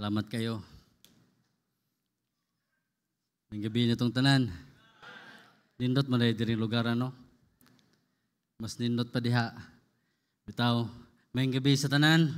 Salamat kayo. May gabi niyo itong tanan. Nindot mo na yung lugar, ano? Mas nindot pa diha. Bitaw, may gabi sa tanan.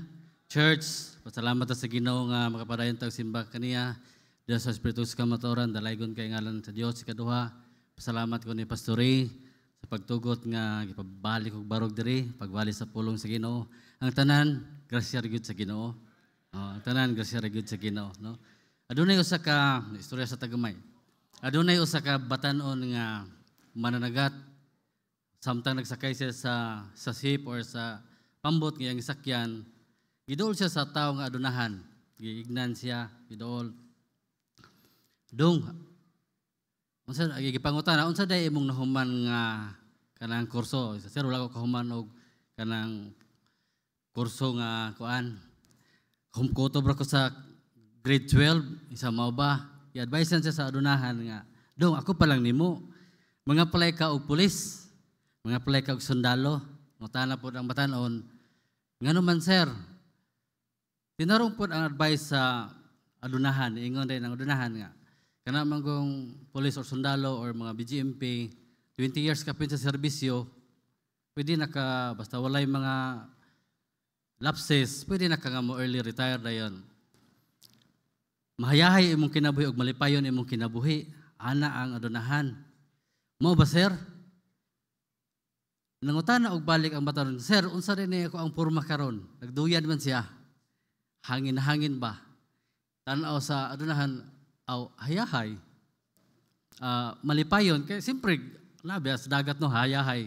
Church, pasalamat sa Ginoo nga makapadayon tag simba kaniya. Diyan sa Espiritu sa kamaturan, dalaygon kay ngalan sa Dios ikaduha. Pasalamat ko ni Pastori sa pagtugot nga gipabalik og barog diri, pagbalik sa pulong sa Ginoo. Ang tanan, grasya gyud sa Ginoo. Ang tanan, grasya gyud sa Ginoo, no? Adunay usa ka istorya sa tagamay. Adunay usa ka batan-on nga mananagat samtang nagsakay siya sa ship or sa pambot nga iyang sakyan. Giduol siya sa tawo nga adunahan. Giignan siya, giduol. Dong, unsa gipangutan, unsa day imong nahuman nga kanang kurso? Sir, wala ko kahuman og kanang kurso nga kuan. Humkoto bra ko sa grade 12, isa mao ba? I-advise siya sa adunahan nga, dong, ako pa lang nimo. Mga palay ka og pulis, mga palay ka og sundalo, ngutana po ang batanon. Ngano man sir, tinarong po ang advice sa adunahan, ingon din ang adunahan nga, kana man kung pulis or sundalo or mga BGMP, 20 years ka pin sa serbisyo, pwede na ka, basta walay mga lapses, pwede na ka nga mo early retire na yun. Mahayahay imong kinabuhi og malipayon imong kinabuhi, ana ang adunahan. Mao ba sir? Nangutana og balik ang batanon, sir, unsa rin ako ang porma karon? Nagduyan man siya. Hangin ba? Tanaw sa adunahan, hayahay. Malipayon kay siyempre labi sa dagat no hayahay.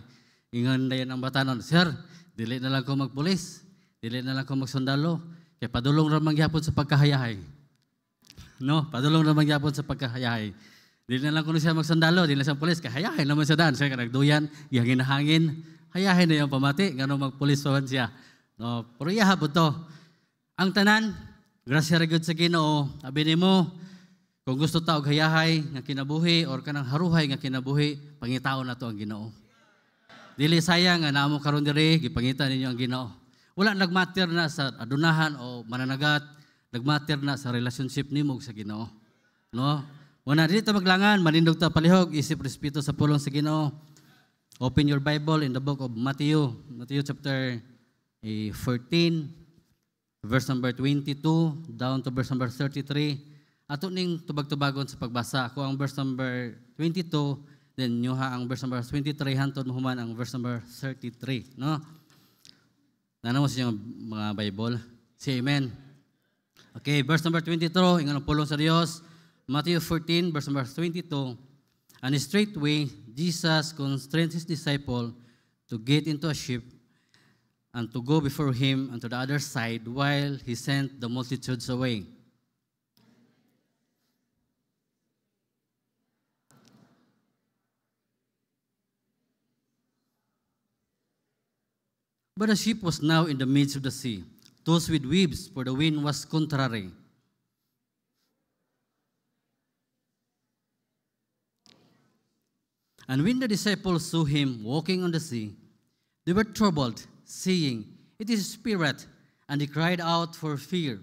Ingon dayon ang batanon, sir, dili na lang ko magpulis, dili na lang ko magsundalo, kay padulong ra man gyapon sa pagkahayahay. No, padulong naman gyapon sa pagkahayahay. Dili na lang kuno siya magsundalo, dili na siya pulis, kahayahay naman siya daan. Siya kanagduyan, gihangin na hangin, hayahay na yung pamati, ngano magpulis pa man siya. No, pero iyaha po to. Ang tanan, grasya ra gyud sa Ginoo. Abi nimo, kung gusto ta og hayahay nga kinabuhi or kanang haruhay nga kinabuhi, pangitaon nato ang Ginoo. Dili sayang nga naamo karon diri, gipangita ninyo ang Ginoo. Wala nagmatter na sa adunahan o mananagat, nagmatter na sa relationship nimo sa Ginoo. No? Muna dito maglangan, manindog ta palihog, isip respeto sa pulong sa Ginoo. Open your Bible in the book of Matthew. Matthew chapter 14, verse number 22 down to verse number 33. Ato ning tubag-tubagon sa pagbasa. Ako ang verse number 22, then nyuha ang verse number 23, hantod mahuman ang verse number 33. No? Nanaw sa inyong mga Bible. Say amen. Okay, verse number 22, ingon ang pulong sa Dios. Matthew 14, verse number 22. And straightway, Jesus constrained his disciple to get into a ship and to go before him unto the other side while he sent the multitudes away. But the ship was now in the midst of the sea, tossed with waves, for the wind was contrary. And when the disciples saw him walking on the sea, they were troubled, saying, "It is a spirit," and they cried out for fear.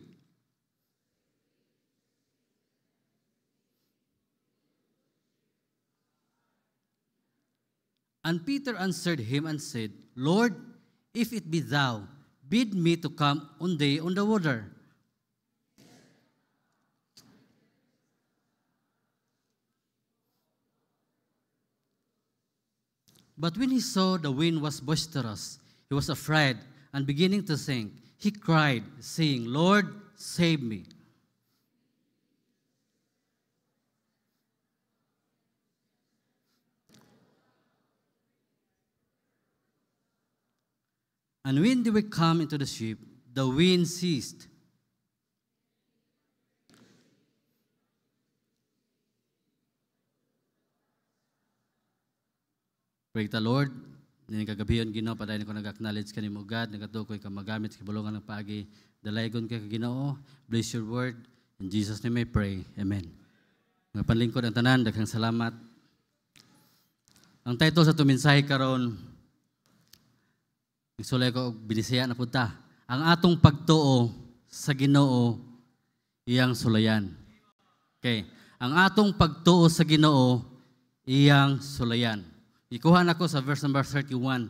And Peter answered him and said, "Lord, if it be thou, bid me to come on the water." But when he saw the wind was boisterous, he was afraid, and beginning to sink, he cried, saying, "Lord, save me." And when they were come into the ship, the wind ceased. Praise the Lord. Nini kagabiyon Ginoo, padayon ko nag-acknowledge kanimo God, nagatukoy ka magamit sa bulungan ng pagi. Dalaygon ka Ginoo. Bless your word. In Jesus' name I pray. Amen. Mga panlingkod ang tanan, daghang salamat. Ang title sa tuminsahe karon, sulay ko binisaya na punta. Ang atong pagtuo sa Ginoo iyang sulayan. Okay. Ang atong pagtuo sa Ginoo, iyang sulayan. Ikuha na ko sa verse number 31.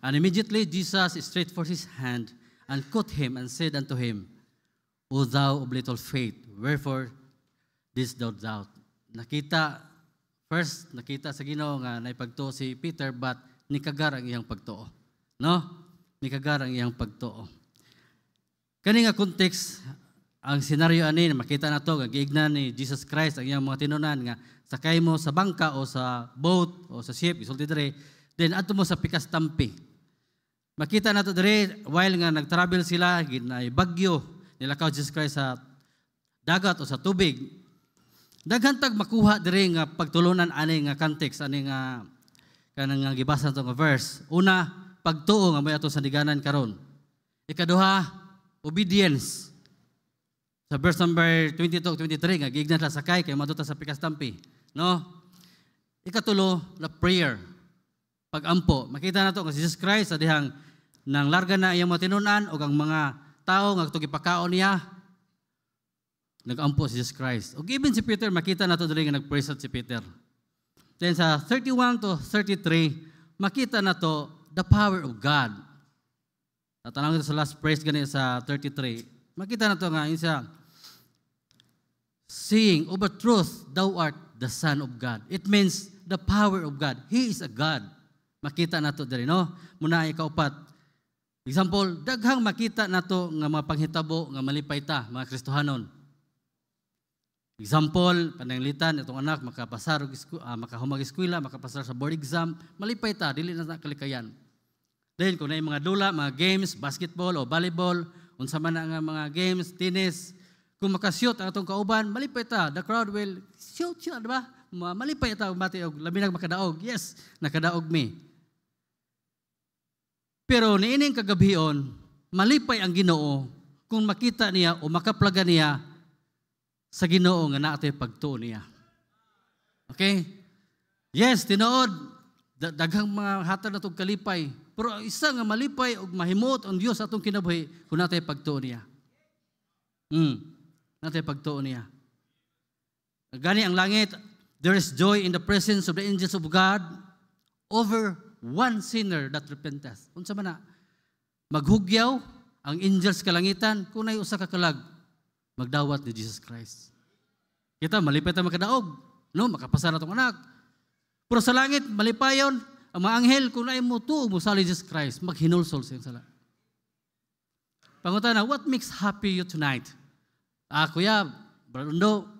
And immediately Jesus stretched forth his hand and caught him and said unto him, O thou of little faith, wherefore didst thou doubt? Nakita sa Ginoo nga naipagtuo si Peter, but nikagar ang iyang pagtuo. No? Nikagar ang iyang pagtuo. Kani nga context, ang senaryo ani makita na to, giignan ni Jesus Christ ang iyang mga tinunan nga sakay mo sa bangka o sa boat o sa ship, isulti dire, then adto mo sa pikas tampi. Makita na to dire while nga nag-travel sila, ginay bagyo, nilakaw Jesus Christ sa dagat o sa tubig. Daghantag makuha dire nga pagtulunan ani nga context, ani nga kanang nga gibasa to nga verse. Una, pagtuo nga may ato sa diganan karon. Ikaduha, obedience. Sa verse number 22-23, nga giignan la sakay kay maduta sa pikas tampi. No? Ikatulo, na prayer. Pag-ampo. Makita na to nga Jesus Christ sa dihang nang larga na iyang mga tinunan o ang mga tao nga itong ipakaon niya, nag-ampo si Jesus Christ. O even si Peter, makita na to dali nga nag-praise si Peter. Then sa 31-33, makita na to the power of God. Tatanong ito sa last praise ganito sa 33. Makita na to nga isa, saying, of a truth, thou art the Son of God. It means the power of God. He is a God. Makita na to dali, no? Muna ikaupat. Example, daghang makita na to nga mga panghitabo nga malipay ta, mga Kristohanon. Example, pananglitan, itong anak, makapasar, makahumag eskwela, makapasar sa board exam, malipay ta, dili na kalikayan. Then, kung na yung mga dula, mga games, basketball o volleyball, unsa man na nga mga games, tennis, kung makashoot ang atong kauban, malipay ta. The crowd will shoot, diba? Malipay ta, labi na makadaog. Yes, nakadaog me. Pero niining kagabion, malipay ang Ginoo kung makita niya o makaplaga niya sa Ginoo nga naatoy pagtuo niya. Okay? Yes, tinuod, daghang mga hatag na itong kalipay. Pero isa nga malipay o mahimot ang Diyos atong kinabuhi kung naatoy pagtuo niya. Natin pagtuon niya. Gani ang langit, there is joy in the presence of the angels of God over one sinner that repenteth. Unsa man na, maghugyaw ang angels kalangitan kung nay usa ka kalag magdawat ni Jesus Christ. Kita malipay ta makadaog, no, makapasara tong anak. Pero sa langit malipayon ang mga anghel kung nay mo tuo mo sa Jesus Christ, maghinulsol sa sala. Pangutana, what makes happy you tonight? Kuya, Brarundo,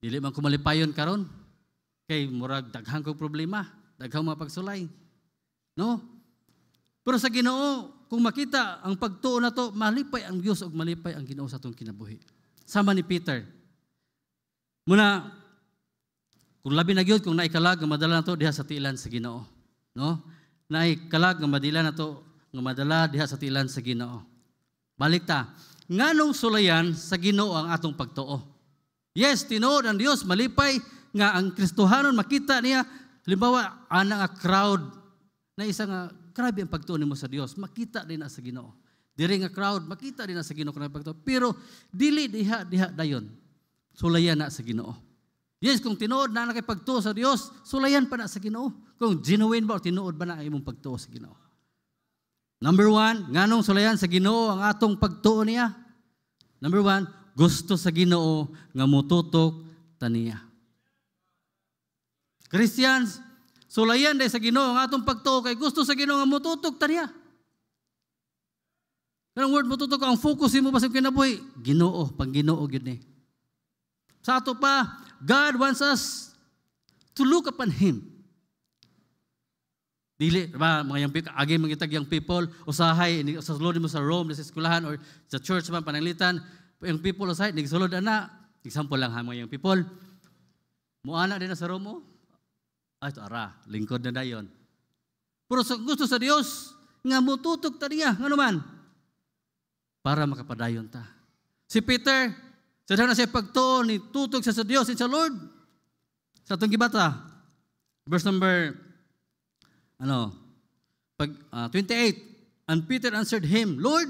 dili man ko malipayon karon. Kay murag daghang kong problema, daghang mga pagsulay. No? Pero sa Ginoo, kung makita ang pagtuo na to, malipay ang Diyos o malipay ang Ginoo sa atong kinabuhi. Sama ni Peter. Muna, kung labi na gyud kung naikalag nga madala na to diha sa tiilan sa Ginoo. No? Naikalag nga madila na to nga madala diha sa tiilan sa Ginoo. Balik ta. Nganong sulayan sa Ginoo ang atong pagtuo? Yes, tinuod ang Dios malipay nga ang Kristohanon makita niya, halimbawa ana nga crowd na isa nga grabe ang pagtuo nimo sa Dios, makita din na sa Ginoo. Diri nga crowd makita din na sa Ginoo kanang pagtuo, pero dili diha dayon. Sulayan na sa Ginoo. Yes, kung tinuod na kay pagtuo sa Dios, sulayan pa na sa Ginoo. Kung genuine ba o tinuod ba na ang imong pagtuo sa Ginoo. Number 1, nganong sulayan sa Ginoo ang atong pagtuo niya? Number 1, gusto sa Ginoo nga mututok taniya. Christians, sulayan dahil sa Ginoo ang atong pagtuo kay gusto sa Ginoo nga mututok taniya. Kanang word mututok, ang focus mo ba sa kinabuhi? Ginoo, pang Ginoo gyud ni. Sa ato pa, God wants us to look upon Him. Dili, ba, mga young people, agi mangitag young people, usahay, usasulod mo sa Rome, sa eskwelahan, or sa church man, pananglitan, yung people usahay, nagsulod na, example lang ha, mga young people, muana din na sa Rome mo, ito ara, lingkod na dayon. Pero gusto sa Dios, nga mututok ta niya, nga naman, para makapadayon ta. Si Peter, sa na siya pagtuo, ni tutok siya sa Dios, sa Lord, sa itong gibata, verse number 28, and Peter answered him, Lord,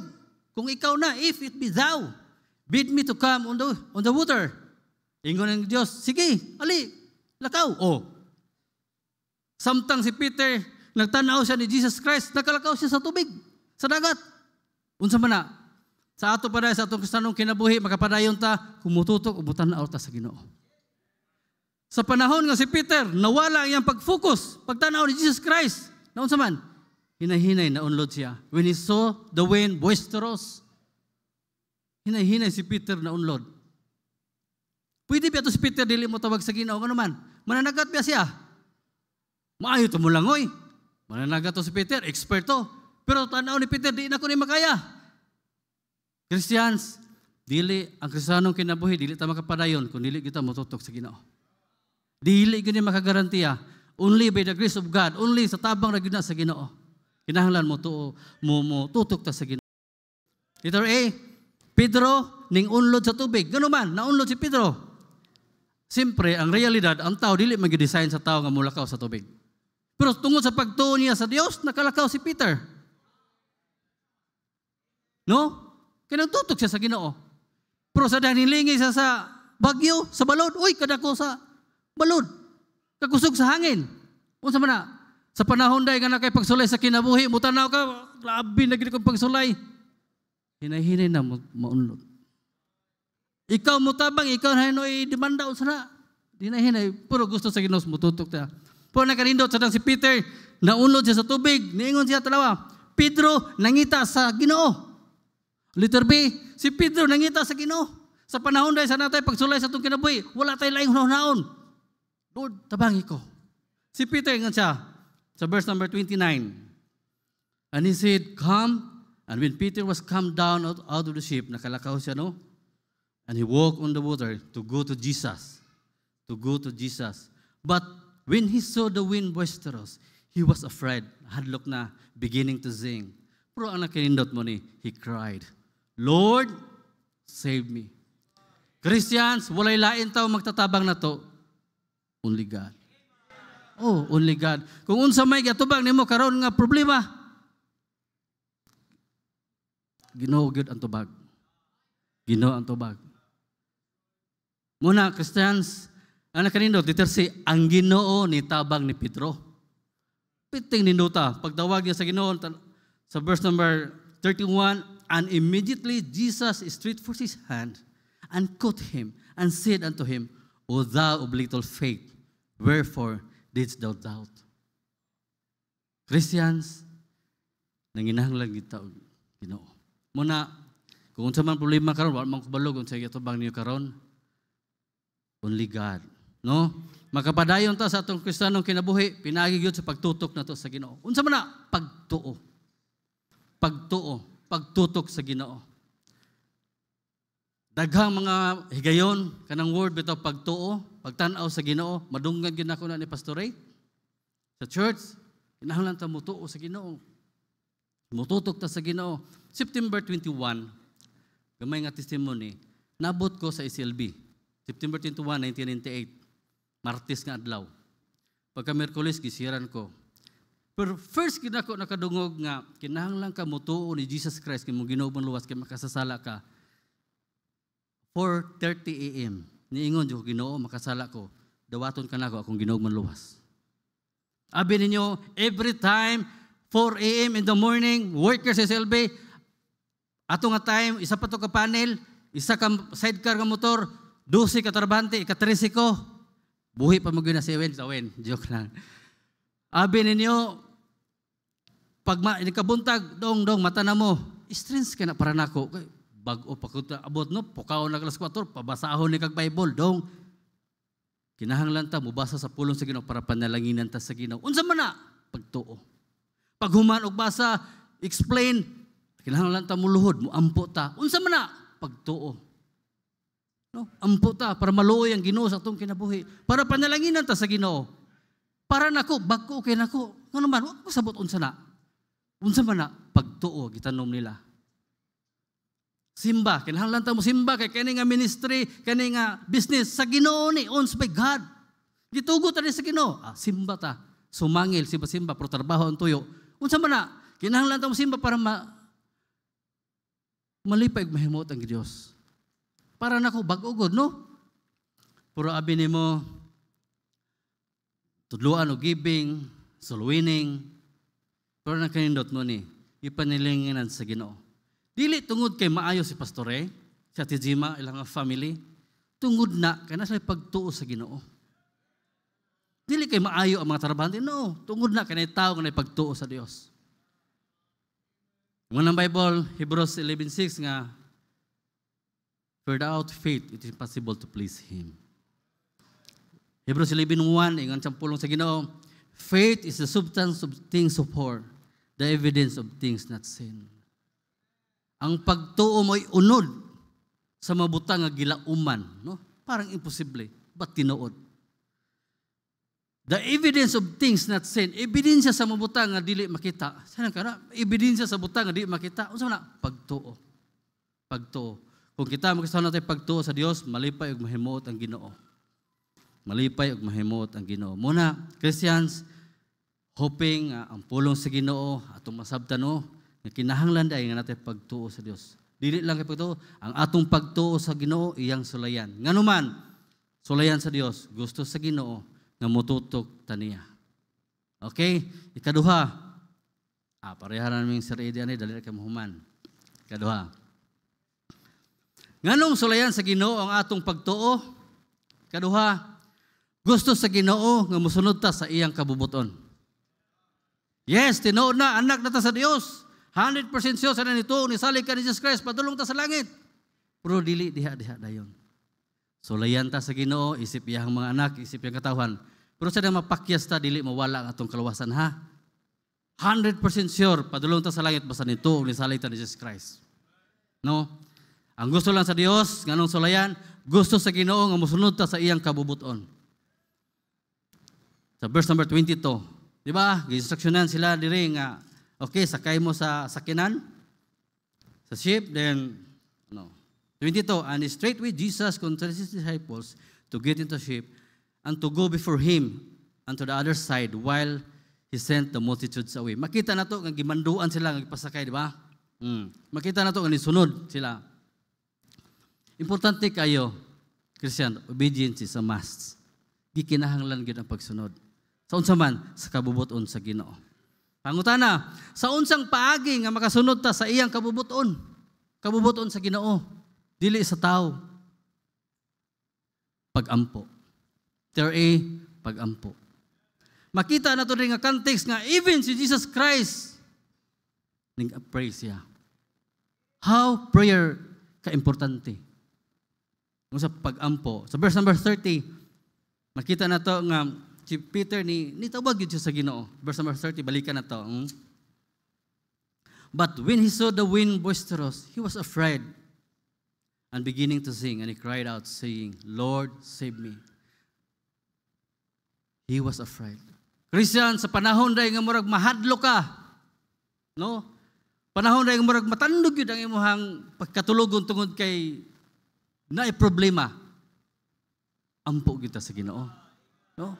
kung ikaw na, if it be thou, bid me to come on the water. Ingon ng Diyos, sige, ali, lakaw. Oh. Samtang si Peter, nagtanaw siya ni Jesus Christ, nakalakaw siya sa tubig, sa dagat. Unsa man na, sa ato pa sa atong kristanong kinabuhi, makapadayon ta, kumututok, umutanaw ta sa Ginoo. Sa panahon nga si Peter, nawala ang iyang pag-focus, pagtanaw ni Jesus Christ. Na unsa man, hinay-hinay na unlod siya. When he saw the wind boisterous, hinay-hinay si Peter na unlod. Pwede ba ito si Peter dili mo tawag sa Ginoo? Ano man? Mananagat ba siya? Maayo ito mo lang, oy. Mananagat to si Peter, eksperto. Pero tanaw ni Peter, di na ko ni makaya. Christians, dili, ang kristanong kinabuhi, dili ta makapadayon kung dili kita motutok sa Ginoo. Dili gini makagarantiya. Only by the grace of God, only sa tabang ra gyud na sa Ginoo. Kinahanglan mo tutok ta sa Ginoo. Letter A, Pedro ning unlod sa tubig. Gano man, naunlod si Pedro. Siyempre, ang realidad, ang tao dili mag-design sa tao nga mulakaw sa tubig. Pero tungod sa pagtuo niya sa Dios, nakalakaw si Peter. No? Kaya nagtutok siya sa Ginoo. Pero sa danilingi siya sa bagyo, sa balod, uy, kadako sa balod. Kakusog sa hangin. Unsa man na? Sa panahon day nga na kay pagsulay sa kinabuhi, mutanaw ka, labi na gid kong pagsulay. Hinay-hinay na maunlod. Ikaw mutabang, ikaw na hinoy demanda unsa na. Hinay-hinay, puro gusto sa Ginoo mututok ta. Pero nakarindot sa si Peter, naunlod siya sa tubig, niingon siya talawa, Pedro nangita sa Ginoo. Letter B, si Pedro nangita sa Ginoo. Sa panahon day sa natay pagsulay sa itong kinabuhi, wala tayo laing hunahon. Lord, tabangi ko. Si Peter nga siya, sa verse number 29. And he said, come. And when Peter was come down out of the ship, nakalakaw siya, no? And he walked on the water to go to Jesus. To go to Jesus. But when he saw the wind boisterous, he was afraid. Hadlok na, beginning to sing. Pero ang nakinindot mo ni, he cried, Lord, save me. Christians, walay lain tao magtatabang na to. Only God. Oh, only God. Kung unsa may gatubang nimo karon nga problema, Ginoo gyud ang tubag. Ginoo ang tubag. Muna, Christians, ang nakanindot, letter C, ang Ginoo ni tabang ni Pedro. Piting ninduta, pagtawag niya sa Ginoo, sa verse number 31, and immediately Jesus stretched forth his hand and caught him and said unto him, O thou of little faith, wherefore didst thou doubt? Christians, nanginahanglan kita og Ginoo. Muna, kung unsa man problema karon, wala man kubalog kung sa itubang niyo karon, only God. No? Makapadayon ta sa atong kristanong kinabuhi, pinagi gyud sa pagtutok nato sa Ginoo. Unsa man na? Pagtuo. Pagtuo, pagtutok sa Ginoo. Daghang mga higayon kanang word bitaw pagtuo, pagtan-aw sa Ginoo, madunggan gyud nako na ni Pastor Ray. Sa church, kinahanglan ta mutuo sa Ginoo. Mututok ta sa Ginoo. September 21, gamay nga testimony, nabot ko sa SLB. September 21, 1998. Martes nga adlaw. Pagka Miyerkules gisiran ko. Pero first kinako nakadungog nga kinahanglan ka mutuo ni Jesus Christ kay mo Ginoo mong luwas kay makasasala ka. 4:30 AM. Niingon jo Ginoo makasala ko. Dawaton kanako akong Ginoo mong luwas. Abi ninyo every time 4 AM in the morning workers sa SLB ato nga time isa pa to ka panel, isa ka sidecar nga motor, 12 ka trabahante, ika-13 ko. Buhi pa mo gyud na si Wen, sa Wen, joke lang. Abi ninyo pag nikabuntag dong mata na mo, stress ka na para nako. Bag-o pa ko abot no, pukaw na alas 4, pabasahon ni kag Bible dong. Kinahanglan ta mubasa sa pulong sa Ginoo para panalanginan ta sa Ginoo. Unsa man na? Pagtuo. Pag human og basa, explain, kinahanglan ta muluhod, muampo ta. Unsa man na? Pagtuo. No? Ampo ta para maluoy ang Ginoo sa atong kinabuhi. Para panalanginan ta sa Ginoo. Para nako, bag-o kay nako. Ngano man, wa ko sabot unsa na. Unsa man na? Pagtuo gitanom nila. Simba, kinahanglan ta mo simba kay kani nga ministry, kani nga business sa Ginoo ni owns by God. Gitugo ta sa Ginoo. Simba ta. Sumangil simba pro trabaho ang tuyo. Unsa man na? Kinahanglan ta mo simba para malipay mahimot ang Dios. Para nako bag-ugod, no? Puro abi nimo tudluan o giving, soul winning. Pero nakanindot mo ni, ipanilinginan sa Ginoo. Dili tungod kay maayo si Pastore, si Ate Jima, ilang family, tungod na, kaya nasa pagtuo sa Ginoo. Dili kay maayo ang mga trabahante, no. Tungod na, kaya tao na pagtuo sa Dios. Yung ng Bible, Hebrews 11:6 nga, without faith, it is impossible to please Him. Hebrews 11:1, ingon siyang pulong sa Ginoo, faith is the substance of things hoped for, the evidence of things not seen. Ang pagtuo mo'y unod sa mabutang nga gilauman, no? Parang imposible, but tinuod. The evidence of things not seen, ebidensya sa mabutang nga dili makita. Sana kana, ebidensya sa butang nga dili makita. Unsa man na? Pagtuo. Pagtuo. Kung kita magkasama natin pagtuo sa Dios, malipay ug mahimuot ang Ginoo. Malipay ug mahimuot ang Ginoo. Muna, Christians, hoping ang pulong sa Ginoo atong masabtan no, nga kinahanglan day nga natin pagtuo sa Dios. Dili lang kay pagtuo, ang atong pagtuo sa Ginoo iyang sulayan. Nganuman, sulayan sa Dios, gusto sa Ginoo nga motutok taniya. Okay? Ikaduha. Pareharan naming Sir Eddie ani dali kay mahuman. Ikaduha. Nganong sulayan sa Ginoo ang atong pagtuo? Ikaduha, gusto sa Ginoo nga mosunod ta sa iyang kabubuton. Yes, tinuod na anak na ta sa Dios. 100% sure sa nito ni salig ka ni Jesus Christ padulong ta sa langit. Pero dili diha dayon. Sulayan ta sa Ginoo, isip iyang mga anak, isip iyang katawhan. Pero sa mapakyas ta dili mawala ang atong kaluwasan ha. 100% sure padulong ta sa langit basta nito ni salig ta ni Jesus Christ. No? Ang gusto lang sa Dios nganong sulayan, gusto sa Ginoo nga mosunod ta sa iyang kabubuton. Sa verse number 22, di ba? Instructionan sila diri nga okay, sakay mo sa sakinan, sa ship, then 22, and straightway Jesus commanded his disciples to get into the ship and to go before him unto the other side while he sent the multitudes away. Makita na to nga gimanduan sila nga ipasakay, di ba? Makita na to nga nisunod sila. Importante kayo, Christian, obedience is a must. Gikinahanglan gyud ang pagsunod. Sa unsa man sa kabubuton sa Ginoo. Pangutana, sa unsang paagi nga makasunod ta sa iyang kabubuton? Kabubuton sa Ginoo, dili sa tao. Pagampo. There a pagampo. Makita na to rin nga context nga even si Jesus Christ ning-pray siya. How prayer ka-importante. Sa pagampo. Sa verse number 30, makita na to nga si Peter nitawag yun siya sa Ginoo. Verse number 30, balikan na to. But when he saw the wind boisterous, he was afraid and beginning to sing, and he cried out, saying, Lord, save me. He was afraid. Christian, sa panahon dahil nga murag mahadlo ka, no? Panahon dahil nga murag matandog yun ang imuhang pagkatulogon tungod kay naay problema. Ampo kita sa Ginoo. No?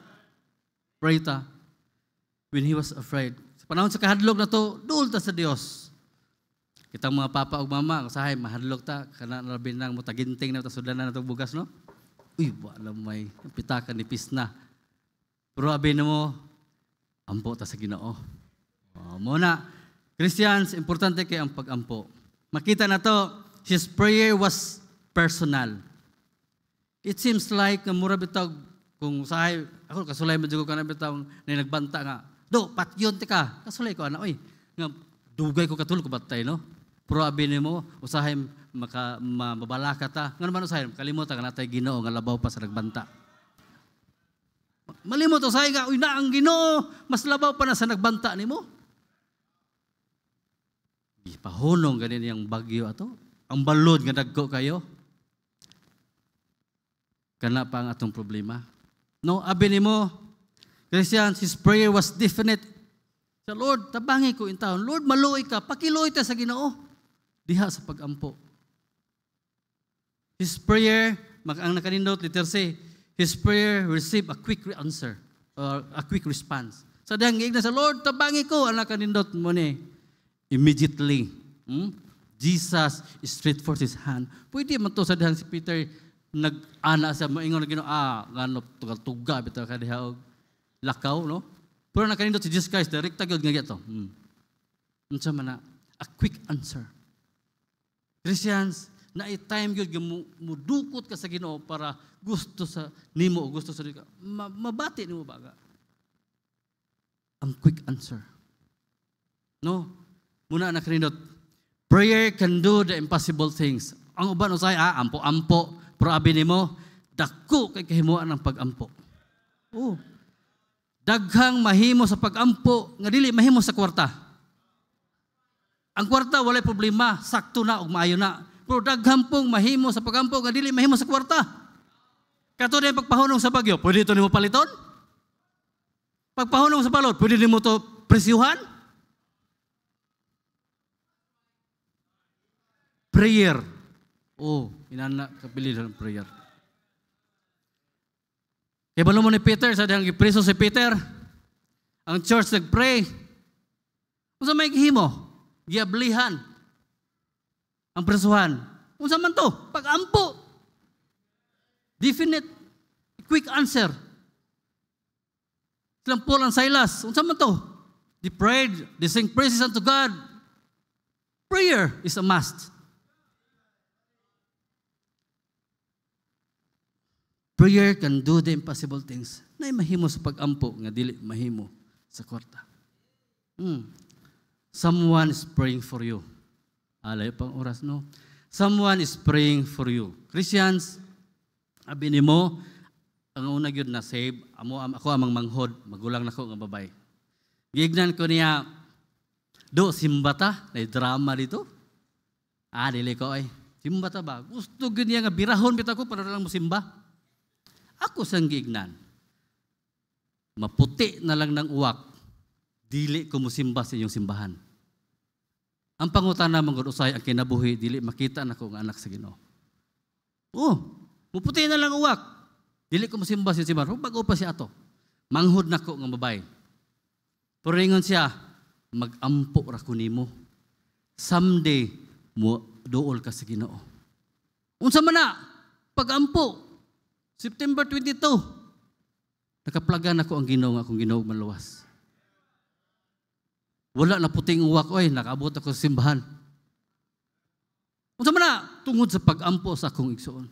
Pray ta. When he was afraid. Sa panahon sa kahadlok na to, duol ta sa Dios. Kitang mga papa o mama, usahay, mahadlok ta, kana nalabin nang mutaginting na, sudanan na itong bugas, no? Uy, wala may pitakan ni Pisna. Pero abin mo, ampo ta sa Ginoo. Muna, Christians, importante kay ang pag-ampo. Makita na to, his prayer was personal. It seems like, mura bitaw, kung usahay, ako kasulay mo dyan ko ka na bitaw, na nagbanta nga, do, patyon ti ka, kasulay ko, oy, nga, dugay ko katulog ko batay, no? Pero abin mo, usahay mabalaka ta. Nga naman usahay, kalimutan ka natay Ginoo, nga labaw pa sa nagbanta. Malimot usahay nga, uy na ang Ginoo, mas labaw pa na sa nagbanta ni mo. Ipahunong ganin yung bagyo ato. Ang balod nga dagko kayo. Kana pa ang atong problema. No, abin mo, Christians, his prayer was definite. Sa Lord, tabangi ko in taon. Lord, maluoy ka, pakiluoy ta sa Ginoo. Diha sa pagampo. His prayer, ang nakanindot, letter C, his prayer received a quick answer or a quick response. Sa dahang giigna sa Lord, tabangi ko, ang nakanindot mo ni, immediately. Jesus stretched forth his hand. Pwede man to sa dihang si Peter nag-ana sa maingon na Ginoo, ngano tuga bitaw ka diha og lakaw, no? Pero nakanindot si Jesus Christ, direkta gyud nga to. Unsa man na a quick answer. Christians, na i-time gyud mudukot ka sa Ginoo para gusto sa nimo o gusto sa ka. Mabati nimo baga. Ang quick answer. No? Muna nakanindot, prayer can do the impossible things. Ang uban usay, ampo-ampo, pero abi nimo, dako kay kahimuan ng pag-ampo. Oh. Daghang mahimo sa pag-ampo, nga dili mahimo sa kwarta. Ang kwarta walay problema, sakto na ug maayo na. Pero daghang pong mahimo sa pag-ampo, nga dili mahimo sa kwarta. Kato din pagpahunong sa bagyo, pwede ito nimo paliton? Pagpahunong sa balot, pwede nimo to presyuhan? Prayer. Oh, inana kapili ng prayer. Kaya balo mo ni Peter, sa dihang gipreso si Peter, ang church nag-pray. Unsa may gihimo? Giablihan. Ang presuhan. Unsa man to? Pag-ampo. Definite, quick answer. Silang Paul and Silas, unsa man to? They prayed, they sing praises unto God. Prayer is a must. Prayer can do the impossible things. Na mahimo sa pag-ampo, nga dili mahimo sa kwarta. Someone is praying for you. Alay pang oras, no? Someone is praying for you. Christians, abi nimo, ang una gyud na save, ako amang manghod, magulang nako nga babay. Gignan ko niya, do simbata, na drama dito. Dili ko ay. Simbata ba? Gusto gyud niya nga birahon bitaw ko para lang mo simba. Ako sang gignan. Maputi na lang ng uwak, dili ko musimba sa inyong simbahan. Ang pangutana mong usay ang kinabuhi, dili makita na ko ang anak sa Ginoo. Maputi na lang uwak, dili ko musimba sa simbahan. Bago pa siya ato. Manghod na ko ng babay. Pero ingon siya, mag-ampo ra ko nimo. Someday, mo dool ka sa Ginoo. Unsa man na, pag-ampo. September 22, nakaplagan ako ang Ginoo nga akong Ginoo maluwas. Wala na puting uwak, nakaabot ako sa simbahan. Unsa man na, tungod sa pag-ampo sa akong igsoon.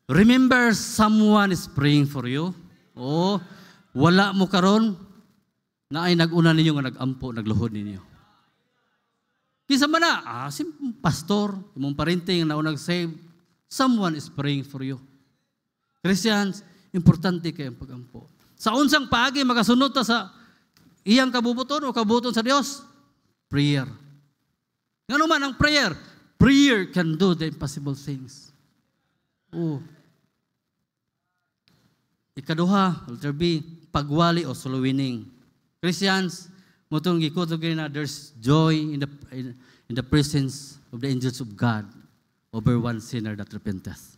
Remember, someone is praying for you. Wala mo karon na ay nag-una ninyo nga nag-ampo, nagluhod ninyo. Kisa man na, si pastor, imong parenting na nag-save, someone is praying for you. Christians, importante kayo ang pag-ampo. Sa unsang paagi, makasunod ta sa iyang kabubuton o kabubuton sa Dios? Prayer. Nga naman ang prayer? Prayer can do the impossible things. Ikaduha, letter B, pagwali o soul winning. Christians, mutong gikutog na there's joy in the presence of the angels of God over one sinner that repenteth.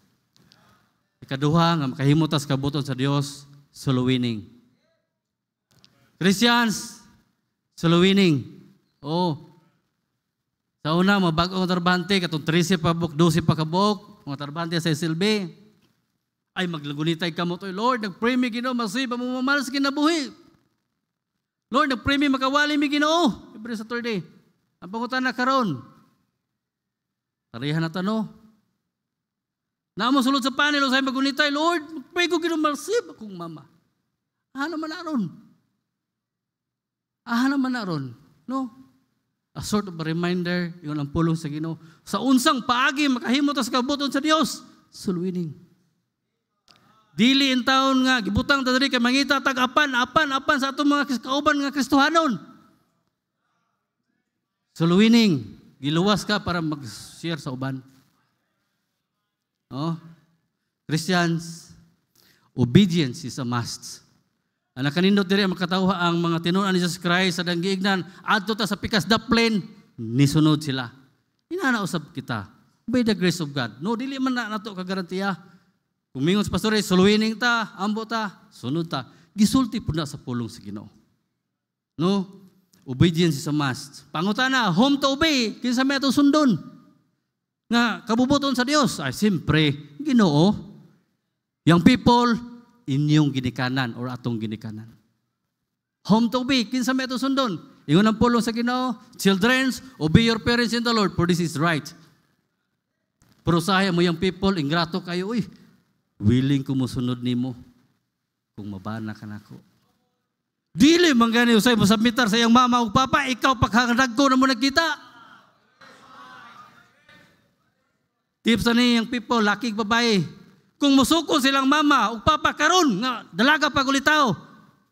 Ikaduha, nga makahimutas kabuton sa Dios, soul winning. Christians, soul winning. Sa una, mabag-ong tarbante, katong 13 pa buk, 12 pa kabuk, mga tarbante sa SLB, ay maglagunitay ka mo to, Lord, nag-pray mi Ginoo, masiba mo mamalas kinabuhi. Lord, nag-pray mi makawali mi Ginoo. Every Saturday. Ang pangutan na karon. Tarihan na tano. Namo sulod sa panel, sa magunitay, Lord, pray ko Ginoo malasib akong mama. Naman na ron. No? A sort of a reminder, yun ang pulong sa Ginoo. Sa unsang paagi, makahimot sa kabuton sa Dios, soul winning. Dili in taon nga, gibutang ta diri kay mangita tag-apan sa atong mga kauban nga Kristohanon. Soul winning, giluwas ka para mag-share sa uban. Christians, obedience is a must. Ang nakanindot diri makatawha ang mga tinunan ni Jesus Christ sa danggiignan adto ta sa pikas daplin nisunod sila. Inana usab kita. By the grace of God. No, dili man na nato ka garantiya. Kung mingon sa pastor, suluwining ambo ta, sunod ta. Gisulti pud na sa pulong sa Ginoo. No? Obedience is a must. Pangutana, home to obey, kinsa may atong sundon. Nga, kabubuton sa Dios. Ay, simpre, Ginoo. Young people, inyong ginikanan or atong ginikanan. Home to obey, kinsa may atong sundon. Ingon ang pulong sa Ginoo, children, obey your parents in the Lord, for this is right. Pero saya mo yung people, ingrato kayo, uy, willing ko musunod nimo kung mabana ka nako. Dili man gani usay mo submitar sa iyang mama ug papa, ikaw paghandag ko na mo nagkita. Tips ni yung people, laki babae. Kung musukol silang mama ug papa karon nga dalaga pa gulitaw.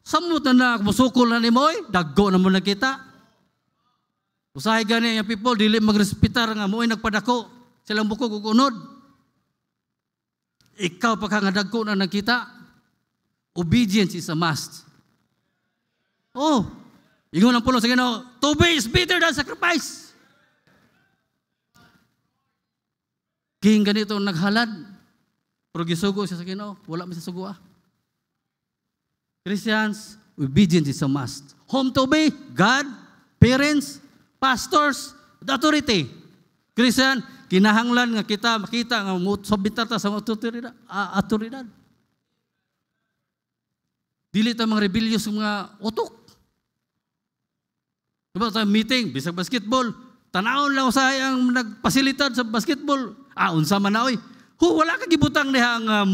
Samot na musukol na nimo oy, daggo na mo nagkita. Usahay gani yung people dili magrespetar nga mo'y nagpadako silang bukog ug unod. Ikaw paghandag ko na nagkita. Obedience is a must. Oh, ingon ang pulong sa Ginoo, to obey is better than sacrifice. King ganito naghalad, pero gisugo siya sa Ginoo, wala man siya sugo. Christians, obedience is a must. Home to obey, God, parents, pastors, the authority. Christian, kinahanglan nga kita makita nga submitar ta sa autoridad. Dili ta mga rebellious mga utok. Diba sa meeting, bisag basketball, tanawon lang sa ang nagpasilitad sa basketball. Unsa man na oy. Wala ka gibutang diha nga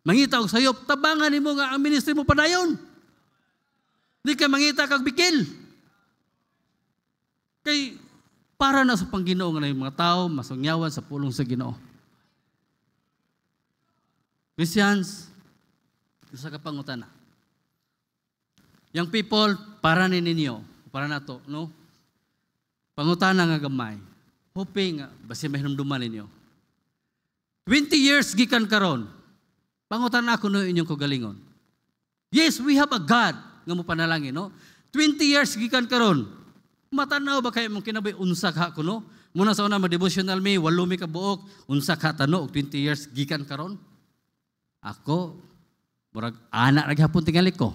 mangita og sayop, tabangan nimo nga ang ministry mo padayon. Di ka mangita kag bikil. Kay para na sa Panginoon nga yung mga tao masungyawan sa pulong sa Ginoo. Christians, isa ka pangutana. Young people, para ninyo, para nato, no? Pangutana nga gamay. Hoping nga, basi may hinumduman ninyo. 20 years gikan karon. Pangutana ako no inyong kagalingon. Yes, we have a God nga mo panalangin, no? 20 years gikan karon. Matanaw ba kayo mong kinabay unsa ka kuno? Muna sa una ma-devotional me, 8 ka buok, unsa ka tano og 20 years gikan karon? Ako murag anak ra gyapon tingali ko.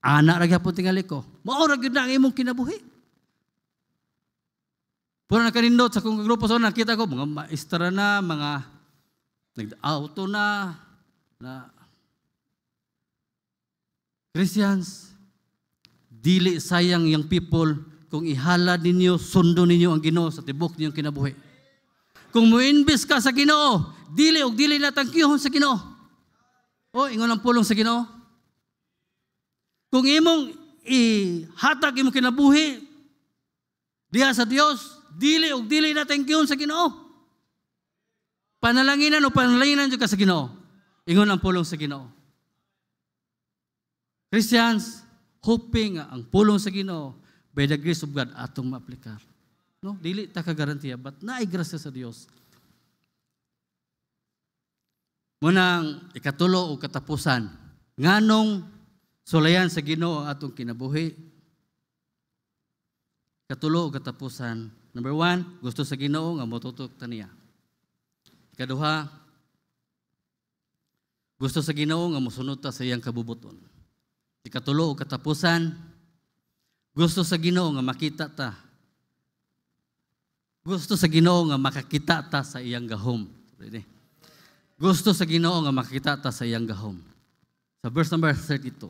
Anak ra gyapon tingali ko. Mao ra gyud na ang imong kinabuhi. Pura nakanindot sa kong grupo sa nakita ko mga maestra na, mga nag-auto na Christians, dili sayang yung people kung ihalad ninyo, sundo ninyo ang Ginoo sa tibok ninyong kinabuhi. Kung mo-invest ka sa Ginoo, dili na tangkihon sa Ginoo. O, ingon ang pulong sa Ginoo. Kung imong ihatag imong kinabuhi diha sa Dios, dili na tangkihon sa Ginoo. Panalanginan o panalinan ka sa Ginoo. Ingon ang pulong sa Ginoo. Christians, hoping ang pulong sa Ginoo by the grace of God atong maaplikar. No, dili ta ka garantiya, but naay grasya sa Dios. Munang ikatulo o katapusan, nganong sulayan sa Ginoo atong kinabuhi. Katulo o katapusan. Number 1, gusto sa Ginoo nga motutok ta niya. Ikaduha, gusto sa Ginoo nga mosunod ta sa iyang kabubuton. Ikatulo o katapusan, gusto sa Ginoo nga makita ta. Gusto sa Ginoo nga makakita ta sa iyang gahom. Ready? Gusto sa Ginoo nga makita ta sa iyang gahom. Sa verse number 32.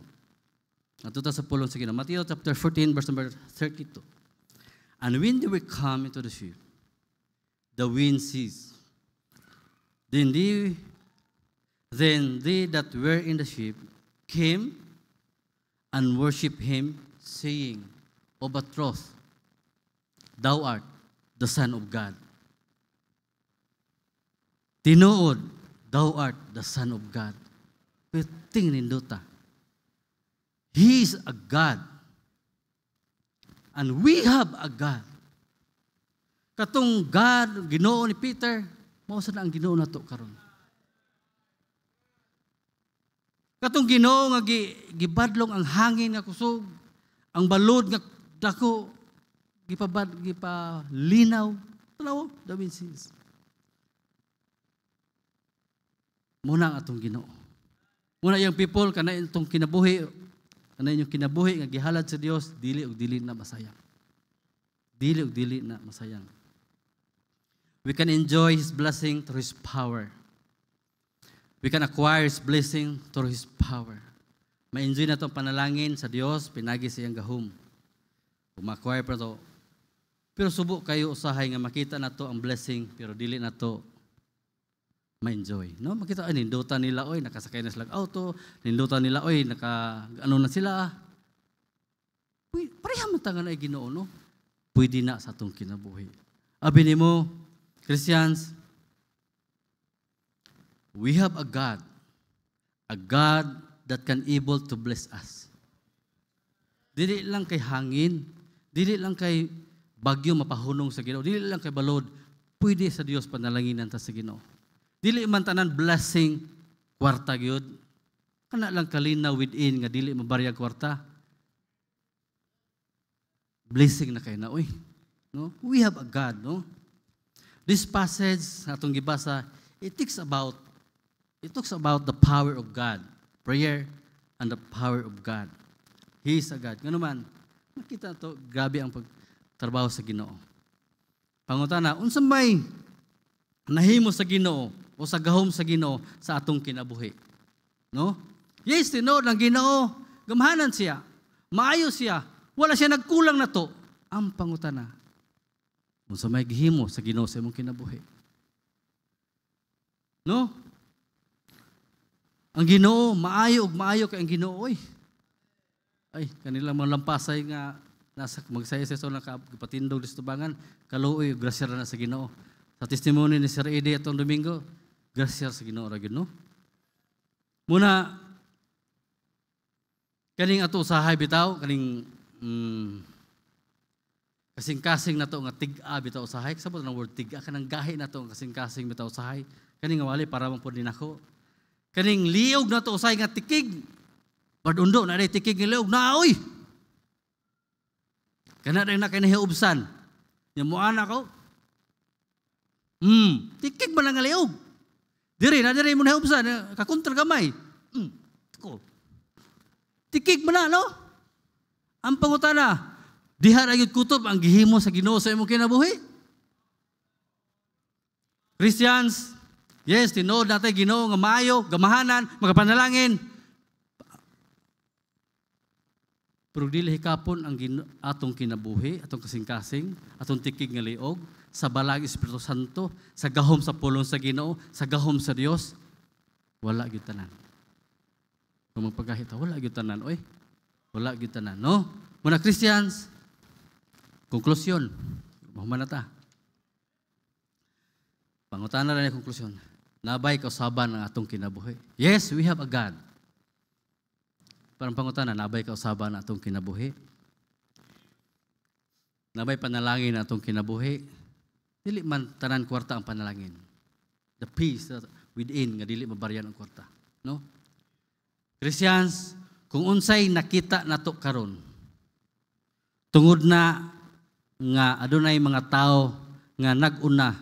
Natuta sa pulong sa Ginoo. Matthew chapter 14, verse number 32. And when they were come into the ship, the wind ceased. Then they that were in the ship came and worshiped him, saying, of a truth, thou art the Son of God. Tinuod, thou art the Son of God. Piting ninduta. He is a God. And we have a God. Katong God, Ginoo ni Peter, mao sa ang Ginoo nato karon. Katong Ginoo nga gibadlong ang hangin nga kusog, ang balod nga dako gipalinaw. Tanaw, the wind ceased. Muna ang atong Ginoo. Muna yung people kana itong kinabuhi Ano inyong kinabuhi nga gihalad sa Dios, dili og dili na masayang. Dili og dili na masayang. We can enjoy His blessing through His power. We can acquire His blessing through His power. Ma-enjoy na itong panalangin sa Dios, pinagi sa iyang gahom. Kung ma-acquire pa ito. Pero subo kayo usahay nga makita na to ang blessing, pero dili na to ma-enjoy. No? Makita, nindutan nila, oy, nakasakay na silang auto, nindutan nila, oy, ano na sila. Pareha mo tangan ay Ginoo, no? Pwede na sa itong kinabuhi. Abi ni mo, Christians, we have a God that can able to bless us. Dili lang kay hangin, dili lang kay bagyo mapahunong sa Ginoo, dili lang kay balod, pwede sa Dios panalanginan ta sa Ginoo. Dili man tanan blessing kwarta gyud. Kana lang kalinaw within nga dili mabaryag kwarta. Blessing na kay na oy. No? We have a God, no? This passage atong gibasa, it talks about the power of God. Prayer and the power of God. He is a God. Ngano man, nakita to, grabe ang pagtrabaho sa Ginoo. Pangutana, unsa may nahimo sa Ginoo o sa gahom sa Ginoo sa atong kinabuhi? No? Yes, tinuod ng Ginoo, gamhanan siya, maayo siya, wala siya nagkulang na to. Ang pangutana, unsa may gihimo sa Ginoo sa imong kinabuhi? No? Ang Ginoo, maayo ug maayo kay ang Ginoo, oy. Ay, kanila mga lampasay nga nasa magsaysa na kapatindog di tubangan, kaluoy grasya na sa Ginoo. Sa testimony ni Sir Eddie atong Domingo, grasya sa Ginoo ra gyud, no? Muna kaning ato usahay bitaw, kaning kasing-kasing na to nga tig-a bitaw usahay. Sabot ang word tig-a kanang gahi na to nga kasing-kasing bitaw usahay. Kaning nga wali para man pud dinako. Kaning liog na to usahay nga tikig. Padundo na day tikig nga liog na oy. Kana rin na kinahiubsan. Nya mo ana ko. Tikig man nga liog. Diri mo nahiubsan kakontra gamay. Ko. Tikig man na, no? Ang pangutana, diha ra gyud kutob ang gihimo sa Ginoo sa imong kinabuhi. Christians, yes, tinuod natin Ginoo nga maayo, gamahanan, magapanalangin. Pero dili hikapon ang atong kinabuhi, atong kasing-kasing, atong tikig nga liog, sa balag Espiritu Santo, sa gahom sa pulong sa Ginoo, sa gahom sa Dios, wala gyud tanan. Kung magpagahita, wala gyud tanan, oy. Wala gyud tanan, no? Muna Christians, konklusyon. Mahuman na ta. Pangutana rin ang konklusyon. Nabay kausaban ang atong kinabuhi. Yes, we have a God. Parang pangutana, nabay kausaban ang atong kinabuhi. Nabay panalangin ang atong kinabuhi. Dili man tanan kwarta ang panalangin. The peace within nga dili mabaryan ang kwarta, no? Christians, kung unsay nakita nato karon, tungod na nga adunay mga tao nga nag-una,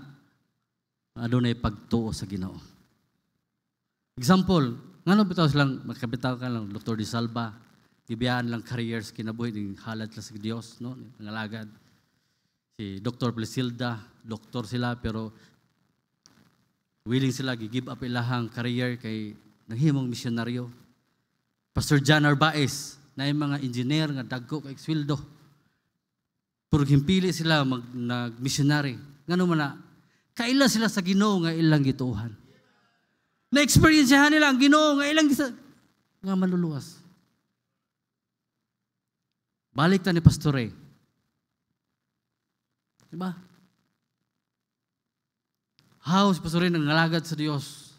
adunay pagtuo sa Ginoo. Example, ngano bitaw silang makabitaw ka lang Dr. Di Salva, gibiyaan lang careers kinabuhi ning halad la sa Dios, no? Nangalagad. Si Dr. Blisilda, doktor sila pero willing sila gi-give up ilahang career kay naghimong misyonaryo. Pastor John Arbaez, na yung mga engineer nga dagko kay sweldo. Pero himpili sila nag-missionary. Ngano man na, kaila sila sa Ginoo nga ilang gituhan. Na-experiencehan nila ang Ginoo nga ilang nga manluluwas. Balik ta ni Pastore. Diba? How si Pastore nangalagad sa Dios.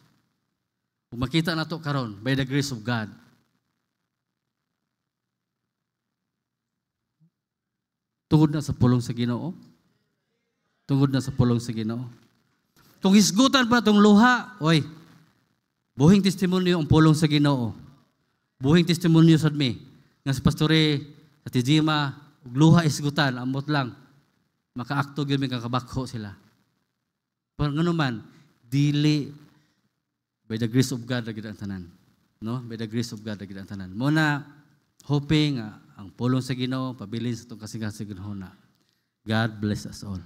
Kung makita na to karon by the grace of God. Tungod na sa pulong sa Ginoo. Tungod na sa pulong sa Ginoo. Kung hisgutan pa itong luha, oy, buhing testimonyo ang pulong sa Ginoo. Buhing testimonyo sa mi. Nga sa Pastore, sa Tijima, luha hisgutan, amot lang. Makaakto yun, may kakabakho sila. Pero nga naman, dili, by the grace of God, lagid ang tanan. No? By the grace of God, lagid ang tanan. Muna, hoping ang pulong sa Ginoo pabilin sa itong kasing-kasing Ginoo na. God bless us all.